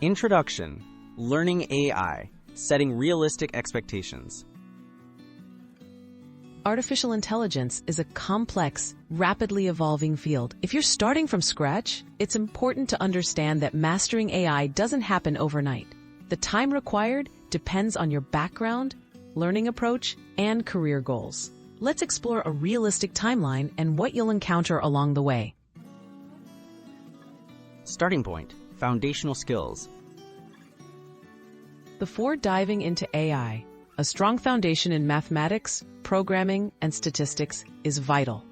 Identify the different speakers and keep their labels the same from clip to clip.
Speaker 1: Introduction: Learning AI, Setting Realistic Expectations.
Speaker 2: Artificial intelligence is a complex, rapidly evolving field. If you're starting from scratch, it's important to understand that mastering AI doesn't happen overnight. The time required depends on your background, learning approach, and career goals. Let's explore a realistic timeline and what you'll encounter along the way.
Speaker 1: Starting point: Foundational skills.
Speaker 2: Before diving into AI, a strong foundation in mathematics, programming, and statistics is vital.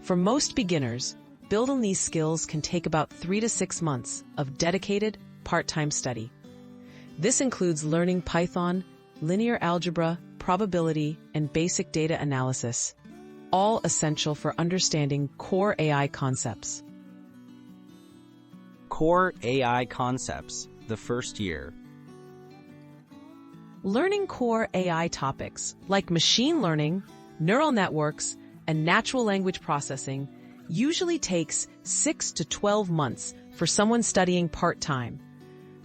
Speaker 2: For most beginners, building these skills can take about 3 to 6 months of dedicated, part-time study. This includes learning Python, linear algebra, probability, and basic data analysis, all essential for understanding core AI concepts.
Speaker 1: Core AI concepts, the first year.
Speaker 2: Learning core AI topics like machine learning, neural networks, and natural language processing usually takes 6 to 12 months for someone studying part-time.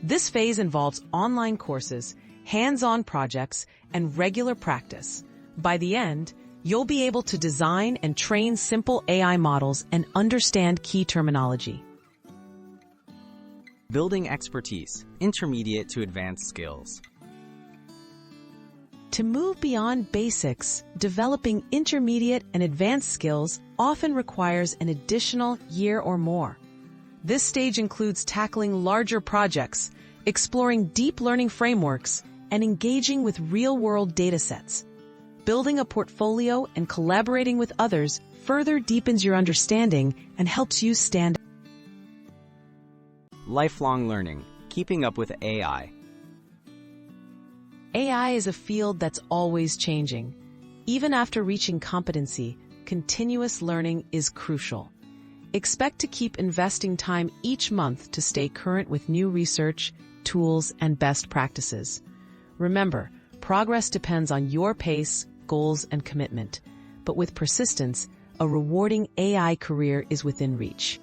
Speaker 2: This phase involves online courses, hands-on projects, and regular practice. By the end, you'll be able to design and train simple AI models and understand key terminology.
Speaker 1: Building expertise, intermediate to advanced skills.
Speaker 2: To move beyond basics, developing intermediate and advanced skills often requires an additional year or more. This stage includes tackling larger projects, exploring deep learning frameworks, and engaging with real-world datasets. Building a portfolio and collaborating with others further deepens your understanding and helps you stand out.
Speaker 1: Lifelong learning, keeping up with AI.
Speaker 2: AI is a field that's always changing. Even after reaching competency, continuous learning is crucial. Expect to keep investing time each month to stay current with new research, tools, and best practices. Remember, progress depends on your pace, goals, and commitment. But with persistence, a rewarding AI career is within reach.